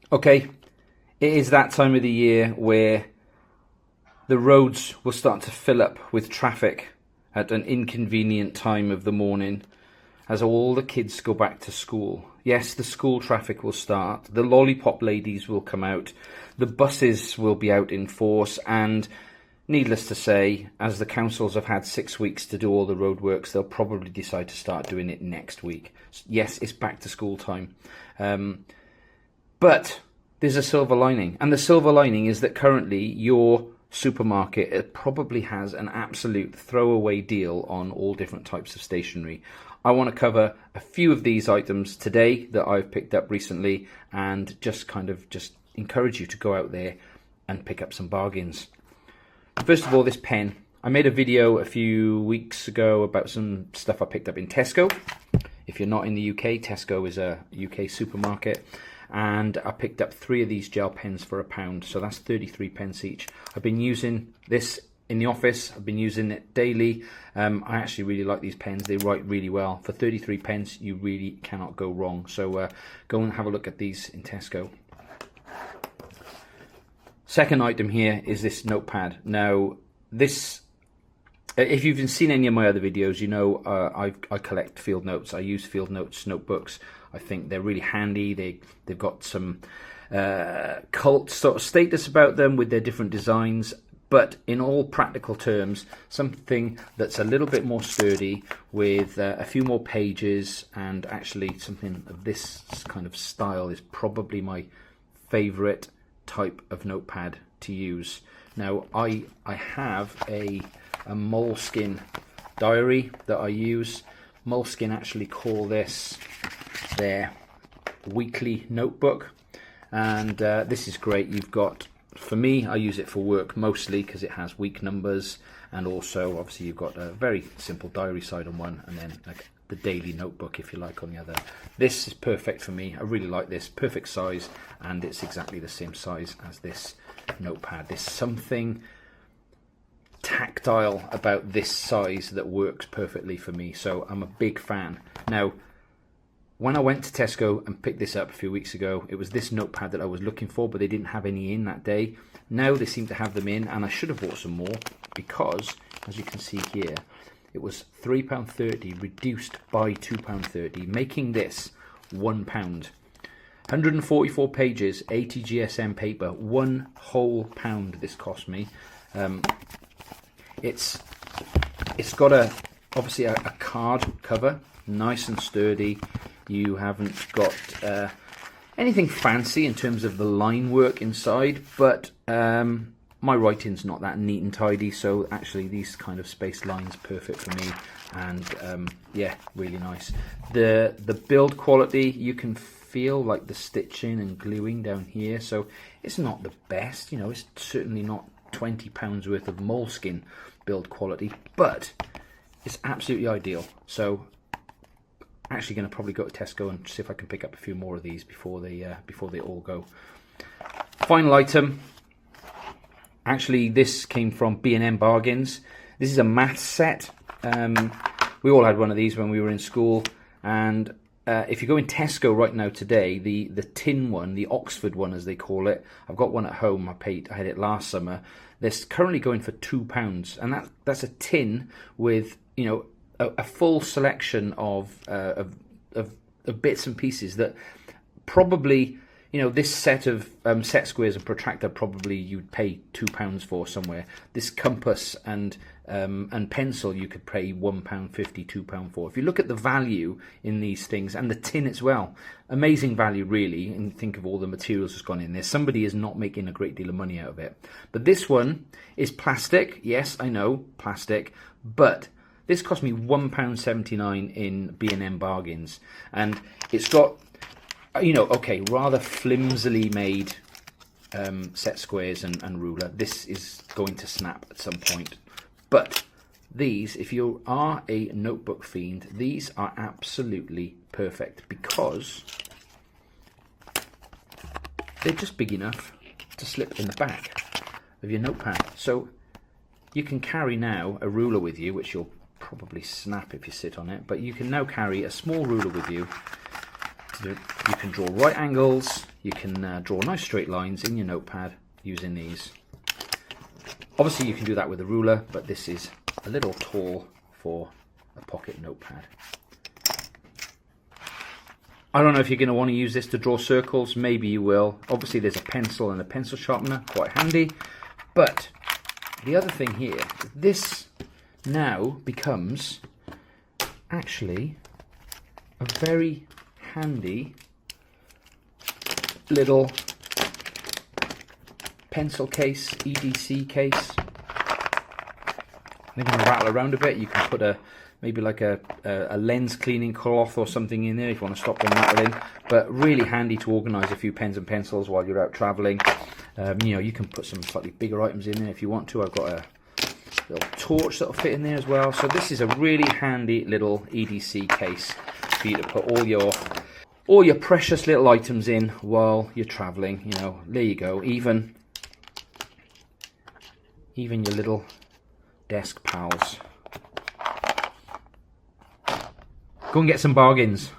Okay, it is that time of the year where the roads will start to fill up with traffic at an inconvenient time of the morning as all the kids go back to school. Yes, the school traffic will start, the lollipop ladies will come out, the buses will be out in force, and needless to say, as the councils have had 6 weeks to do all the roadworks, they'll probably decide to start doing it next week. Yes, it's back to school time. But there's a silver lining, and the silver lining is that currently your supermarket probably has an absolute throwaway deal on all different types of stationery. I want to cover a few of these items today that I've picked up recently and just encourage you to go out there and pick up some bargains. First of all, this pen. I made a video a few weeks ago about some stuff I picked up in Tesco. If you're not in the UK, Tesco is a UK supermarket. And I picked up 3 of these gel pens for £1, so that's 33 pence each. I've been using this in the office, I've been using it daily. I actually really like these pens, they write really well. For 33 pence, you really cannot go wrong. So go and have a look at these in Tesco. Second item here is this notepad. Now, this, if you've seen any of my other videos, you know I collect field notes. I use field notes notebooks. I think they're really handy. They've got some cult sort of status about them with their different designs, but in all practical terms, something that's a little bit more sturdy with a few more pages, and actually something of this kind of style is probably my favorite type of notepad to use. Now, I have a Moleskine diary that I use. Moleskine actually call this their weekly notebook, and this is great. You've got, for me, I use it for work mostly because it has week numbers, and also obviously you've got a very simple diary side on one, and then like the daily notebook, if you like, on the other. This is perfect for me. I really like this, perfect size, and it's exactly the same size as this notepad. There's something tactile about this size that works perfectly for me, so I'm a big fan. Now, when I went to Tesco and picked this up a few weeks ago, it was this notepad that I was looking for, but they didn't have any in that day. Now they seem to have them in, and I should have bought some more because, as you can see here, it was £3.30 reduced by £2.30, making this £1. 144 pages, 80 GSM paper, £1 whole pound this cost me. It's got obviously a card cover, nice and sturdy. You haven't got anything fancy in terms of the line work inside, but my writing's not that neat and tidy, so actually these kind of space lines perfect for me, and yeah, really nice. The build quality, you can feel like the stitching and gluing down here, so it's not the best, you know, it's certainly not £20 worth of Moleskine build quality, but it's absolutely ideal. So actually going to probably go to Tesco and see if I can pick up a few more of these before they all go. Final item, actually this came from B&M Bargains. This is a maths set. We all had one of these when we were in school, and if you go in Tesco right now today, the tin one, the Oxford one as they call it, I've got one at home. I had it last summer. They're currently going for £2, and that's a tin with, you know, a full selection of bits and pieces that probably, you know, this set of set squares and protractor probably you'd pay £2 for somewhere. This compass and pencil you could pay £1.50, £2 for. If you look at the value in these things, and the tin as well, amazing value really, and think of all the materials that's gone in there. Somebody is not making a great deal of money out of it. But this one is plastic. Yes, I know, plastic, but this cost me £1.79 in B&M Bargains, and it's got, you know, okay, rather flimsily made set squares and ruler. This is going to snap at some point, but these, if you are a notebook fiend, these are absolutely perfect because they're just big enough to slip in the back of your notepad. So you can carry now a ruler with you, which you'll probably snap if you sit on it, but you can now carry a small ruler with you. You can draw right angles, you can draw nice straight lines in your notepad using these. Obviously you can do that with a ruler, but this is a little tall for a pocket notepad. I don't know if you're going to want to use this to draw circles. Maybe you will. Obviously there's a pencil and a pencil sharpener, quite handy. But the other thing here, this now becomes actually a very handy little pencil case, EDC case. They're going to rattle around a bit. You can put maybe like a lens cleaning cloth or something in there if you want to stop them rattling. But really handy to organise a few pens and pencils while you're out travelling. You know, you can put some slightly bigger items in there if you want to. I've got a little torch that'll fit in there as well. So this is a really handy little EDC case for you to put all your precious little items in while you're travelling. You know, there you go. Even your little desk pals. Go and get some bargains.